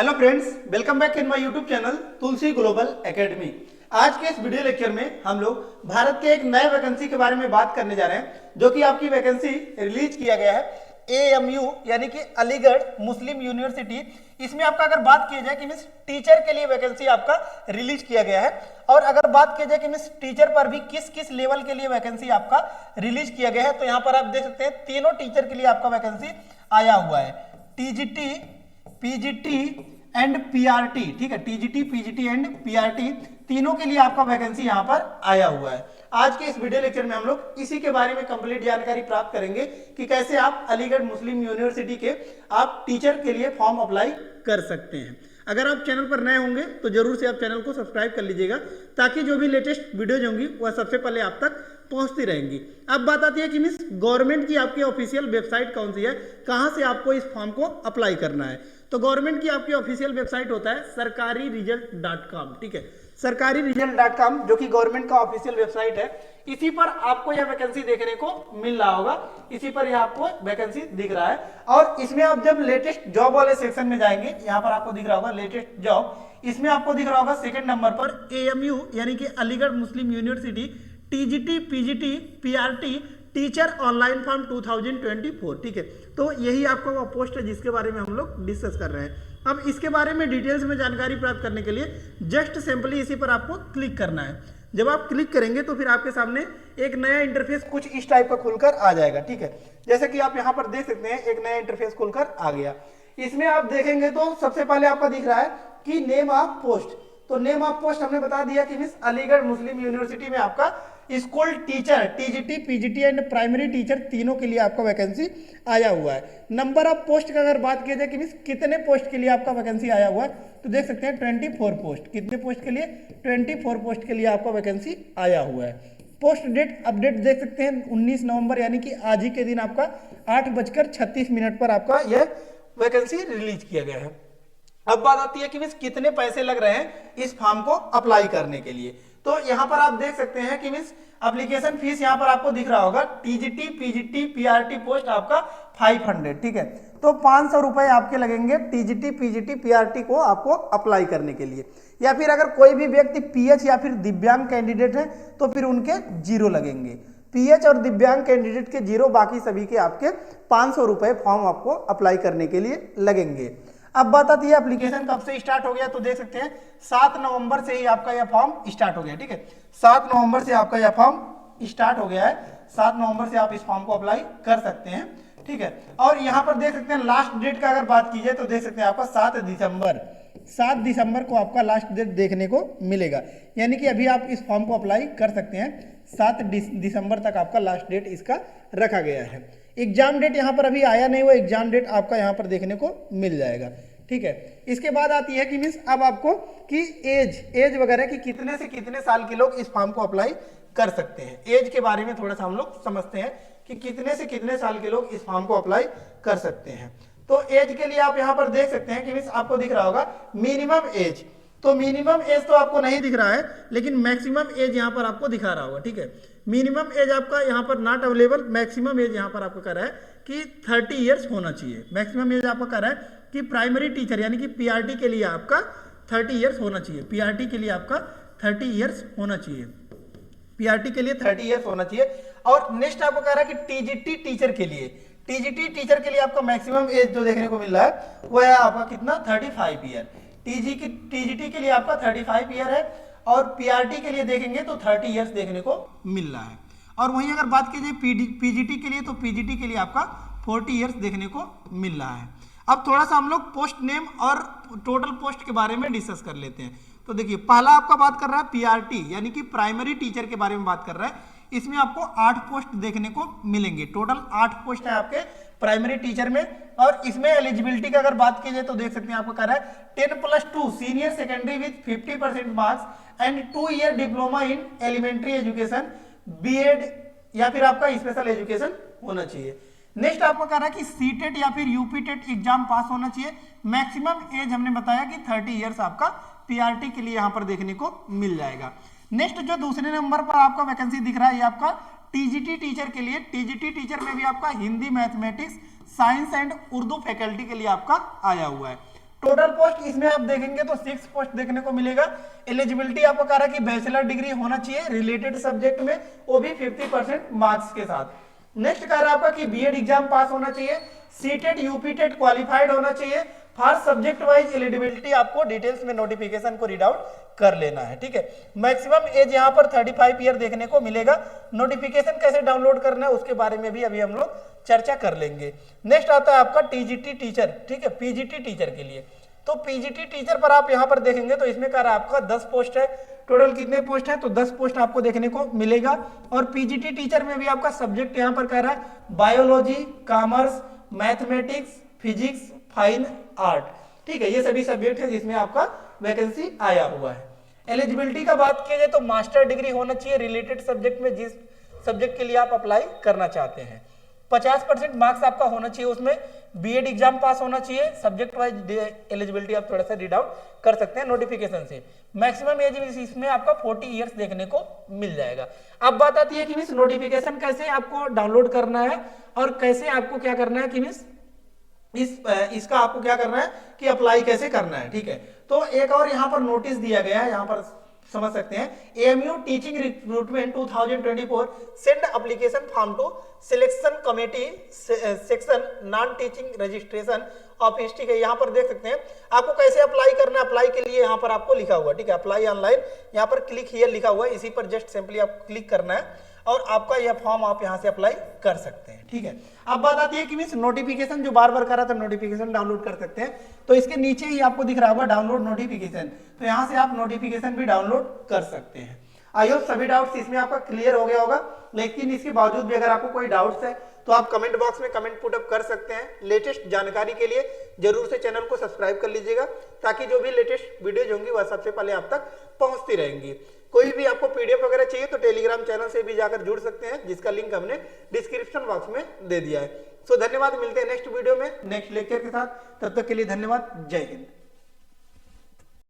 Hello friends, welcome back in my YouTube channel Tulsi global academy. आज के इस video lecture में हम लोग भारत के एक नए वैकेंसी के बारे में बात करने जा रहे हैं, जो कि आपकी वैकेंसी रिलीज किया गया है AMU यानी कि अलीगढ़ मुस्लिम यूनिवर्सिटी। इसमें आपका अगर बात की जाए कि मीन्स टीचर के लिए वैकेंसी आपका रिलीज किया गया है, और अगर बात की जाए कि मीन्स टीचर पर भी किस किस लेवल के लिए वैकेंसी आपका रिलीज किया गया है, तो यहाँ पर आप देख सकते हैं तीनों टीचर के लिए आपका वैकेंसी आया हुआ है। TGT, PGT एंड PRT, ठीक है, TGT, PGT एंड PRT तीनों के लिए आपका वैकेंसी यहाँ पर आया हुआ है। आज के इस वीडियो लेक्चर में हम लोग इसी के बारे में कंप्लीट जानकारी प्राप्त करेंगे कि कैसे आप अलीगढ़ मुस्लिम यूनिवर्सिटी के आप टीचर के लिए फॉर्म अप्लाई कर सकते हैं। अगर आप चैनल पर नए होंगे तो जरूर से आप चैनल को सब्सक्राइब कर लीजिएगा, ताकि जो भी लेटेस्ट वीडियोज होंगी वह सबसे पहले आप तक पहुंचती रहेंगी। अब बात आती है कि मिस गवर्नमेंट की आपकी ऑफिशियल वेबसाइट कौन सी है, कहां से आपको इस फॉर्म को अप्लाई करना है। तो गवर्नमेंट की आपकी ऑफिशियल वेबसाइट होता है sarkariresult.com, ठीक है, sarkariresult.com, जो कि गवर्नमेंट का ऑफिशियल वेबसाइट है। इसी पर आपको यह वैकेंसी देखने को मिल रहा होगा, इसी पर यह आपको वैकेंसी दिख रहा है। और इसमें आप जब लेटेस्ट जॉब वाले सेक्शन में जाएंगे, यहाँ पर आपको दिख रहा होगा लेटेस्ट जॉब, इसमें आपको दिख रहा होगा सेकंड नंबर पर AMU यानी कि Aligarh Muslim University TGT, PGT, PRT teacher online form 2024, ठीक है। तो यही आपका वो पोस्ट है जिसके बारे में हम लोग डिस्कस कर रहे हैं। अब इसके बारे में डिटेल्स में जानकारी प्राप्त करने के लिए जस्ट सिंपली इसी पर आपको क्लिक करना है। जब आप क्लिक करेंगे तो फिर आपके सामने एक नया इंटरफेस कुछ इस टाइप का खुलकर आ जाएगा, ठीक है। जैसे कि आप यहाँ पर देख सकते हैं एक नया इंटरफेस खुलकर आ गया। इसमें आप देखेंगे तो सबसे पहले आपका दिख रहा है कि नेम ऑफ पोस्ट। तो नेम ऑफ पोस्ट हमने बता दिया कि मिस अलीगढ़ मुस्लिम यूनिवर्सिटी में आपका school teacher TGT, PGT and primary teacher तीनों के लिए आपका वैकेंसी आया हुआ है। नंबर ऑफ पोस्ट का अगर बात की जाए कि मिस कितने पोस्ट के लिए आपका वैकेंसी आया हुआ है, तो देख सकते हैं 24 पोस्ट। कितने पोस्ट के लिए? 24 पोस्ट के लिए आपका वैकेंसी आया हुआ है। पोस्ट डेट अपडेट देख सकते हैं 19 नवंबर यानी कि आज ही के दिन आपका 8:36 पर आपका यह वैकेंसी रिलीज किया गया है। अब बात आती है कि मिस कितने पैसे लग रहे हैं इस फॉर्म को अप्लाई करने के लिए। तो यहाँ पर आप देख सकते हैं कि मिस एप्लीकेशन फीस यहाँ पर आपको दिख रहा होगा TGT, PGT, PRT पोस्ट आपका 500, ठीक है। तो 500 रुपए आपके लगेंगे TGT, PGT, PRT को आपको अप्लाई करने के लिए। या फिर अगर कोई भी व्यक्ति PH या फिर दिव्यांग कैंडिडेट है तो फिर उनके 0 लगेंगे। PH और दिव्यांग कैंडिडेट के 0, बाकी सभी के आपके 500 रुपए फॉर्म आपको अप्लाई करने के लिए लगेंगे। अब बात आती है एप्लीकेशन कब से स्टार्ट हो गया, तो देख सकते हैं 7 नवंबर से ही आपका यह फॉर्म स्टार्ट हो गया, ठीक है। 7 नवंबर से आपका यह फॉर्म स्टार्ट हो गया है। 7 नवंबर से आप इस फॉर्म को अप्लाई कर सकते हैं, ठीक है। और यहाँ पर देख सकते हैं लास्ट डेट का अगर बात की जाए तो देख सकते हैं आपका 7 दिसंबर को आपका लास्ट डेट देखने को मिलेगा। यानी कि अभी आप इस फॉर्म को अप्लाई कर सकते हैं। 7 दिसंबर तक आपका लास्ट डेट इसका रखा गया है। एग्जाम डेट यहाँ पर अभी आया नहीं, वो एग्जाम डेट आपका यहाँ पर देखने को मिल जाएगा, ठीक है। इसके बाद आती है कि मीन्स अब आपको कि एज वगैरह कि कितने से कितने साल के लोग इस फॉर्म को अप्लाई कर सकते हैं। एज के बारे में थोड़ा सा हम लोग समझते हैं कि कितने से कितने साल के लोग इस फॉर्म को अप्लाई कर सकते हैं। तो एज के लिए आप यहाँ पर देख सकते हैं कि मीन्स आपको दिख रहा होगा मिनिमम एज। तो मिनिमम एज तो आपको नहीं दिख रहा है, लेकिन मैक्सिमम एज यहाँ पर आपको दिखा रहा होगा, ठीक है। मिनिमम एज आपका यहाँ पर नॉट अवेलेबल, मैक्सिमम एज यहाँ पर आपका कह रहा है कि 30 ईयर्स होना चाहिए। मैक्सिमम एज आपका कह रहा है कि प्राइमरी टीचर यानी कि PRT के लिए आपका 30 ईयर्स होना चाहिए। PRT के लिए आपका 30 ईयर्स होना चाहिए। PRT के लिए 30 ईयर्स होना चाहिए। और नेक्स्ट आपको कह रहा है कि TGT टीचर के लिए, TGT टीचर के लिए आपका मैक्सिमम एज जो देखने को मिल रहा है वह है आपका कितना, 35 ईयर। TGT के लिए आपका 35 ईयर है, और PRT के लिए देखेंगे तो 30 ईयर्स देखने को मिल रहा है। और वहीं अगर बात की जाए PGT के लिए, तो PGT के लिए आपका 40 ईयर्स देखने को मिल रहा है। अब थोड़ा सा हम लोग पोस्ट नेम और टोटल पोस्ट के बारे में डिस्कस कर लेते हैं। तो देखिए पहला आपका बात कर रहा है PRT यानी कि प्राइमरी टीचर के बारे में बात कर रहा है। इसमें आपको 8 पोस्ट देखने को मिलेंगे। टोटल 8 पोस्ट है आपके प्राइमरी टीचर में। और इसमें एलिजिबिलिटी का अगर बात की जाए तो देख सकते हैं आपको कह रहा है 10+2 senior secondary with 50% marks and 2 year diploma in elementary education, BEd या फिर आपका स्पेशल एजुकेशन होना चाहिए। नेक्स्ट आपको कह रहा है कि CTET या फिर UPTET एग्जाम पास होना चाहिए। मैक्सिमम एज हमने बताया कि 30 ईयर्स आपका PRT के लिए यहाँ पर देखने को मिल जाएगा। नेक्स्ट जो दूसरे नंबर पर आपका वैकेंसी दिख रहा है ये आपका TGT टीचर के लिए। TGT टीचर में भी आपका Hindi, mathematics, science and Urdu faculty के लिए आपका आया हुआ है। टोटल पोस्ट इसमें आप देखेंगे तो 6 पोस्ट देखने को मिलेगा। एलिजिबिलिटी आपको कह रहा है कि बैचलर डिग्री होना चाहिए रिलेटेड सब्जेक्ट में, वो भी 50% मार्क्स के साथ। नेक्स्ट कह रहा है आपका कि बीएड एग्जाम पास होना चाहिए, सीटेट यूपीटेट क्वालिफाइड होना चाहिए। हर सब्जेक्ट वाइज एलिजिबिलिटी आपको डिटेल्स में नोटिफिकेशन को रीड आउट कर लेना है, ठीक है। मैक्सिमम एज यहाँ पर 35 ईयर देखने को मिलेगा। नोटिफिकेशन कैसे डाउनलोड करना है उसके बारे में भी अभी हम लोग चर्चा कर लेंगे। नेक्स्ट आता है आपका टीजीटी टीचर, ठीक है, पीजीटी टीचर के लिए। तो पीजीटी टीचर पर आप यहाँ पर देखेंगे तो इसमें कह रहा है आपका 10 पोस्ट है। टोटल कितने पोस्ट है? तो 10 पोस्ट आपको देखने को मिलेगा। और पीजीटी टीचर में भी आपका सब्जेक्ट यहाँ पर कह रहा है biology, commerce, mathematics, physics, fine art, ठीक है। ये सभी सब्जेक्ट है जिसमें आपका वैकेंसी आया हुआ है। एलिजिबिलिटी का बात किया जाए तो मास्टर डिग्री होना चाहिए रिलेटेड सब्जेक्ट में, जिस सब्जेक्ट के लिए आप अप्लाई करना चाहते हैं। 50% मार्क्स आपका होना चाहिए, उसमें बीएड एग्जाम पास होना चाहिए। सब्जेक्ट वाइज एलिजिबिलिटी आप थोड़ा सा रीड आउट कर सकते हैं नोटिफिकेशन से। मैक्सिमम एज इसमें आपका 40 ईयर्स देखने को मिल जाएगा। अब बात आती है कि मिस नोटिफिकेशन कैसे आपको डाउनलोड करना है और कैसे आपको क्या करना है कि मिस इसका आपको क्या करना है कि अप्लाई कैसे करना है, ठीक है। तो एक और यहाँ पर नोटिस दिया गया है, यहाँ पर समझ सकते हैं। AMU teaching recruitment 2024 send application form to selection committee section non teaching registration office, ठीक है। यहाँ पर देख सकते हैं आपको कैसे अप्लाई करना है। अप्लाई के लिए यहाँ पर आपको लिखा हुआ, ठीक है, अप्लाई ऑनलाइन, यहाँ पर क्लिक हियर लिखा हुआ है, इसी पर जस्ट सिंपली आप क्लिक करना है और आपका यह फॉर्म आप यहाँ से अप्लाई कर सकते हैं, ठीक है। अब बात आती है कि मीन्स नोटिफिकेशन जो बार बार कर रहा था, नोटिफिकेशन डाउनलोड कर सकते हैं। तो इसके नीचे ही आपको दिख रहा होगा डाउनलोड नोटिफिकेशन, तो यहाँ से आप नोटिफिकेशन भी डाउनलोड कर सकते हैं। आई होप सभी डाउट्स इसमें आपका क्लियर हो गया होगा। लेकिन इसके बावजूद भी अगर आपको कोई डाउट्स है तो आप कमेंट बॉक्स में कमेंट पुट अप कर सकते हैं। लेटेस्ट जानकारी के लिए जरूर से चैनल को सब्सक्राइब कर लीजिएगा, ताकि जो भी लेटेस्ट वीडियोज होंगी वह सबसे पहले आप तक पहुंचती रहेंगी। कोई भी आपको पीडीएफ वगैरह चाहिए तो टेलीग्राम चैनल से भी जाकर जुड़ सकते हैं, जिसका लिंक हमने डिस्क्रिप्शन बॉक्स में दे दिया है। सो धन्यवाद, मिलते हैं नेक्स्ट वीडियो में नेक्स्ट लेक्चर के साथ। तब तक के लिए धन्यवाद, जय हिंद।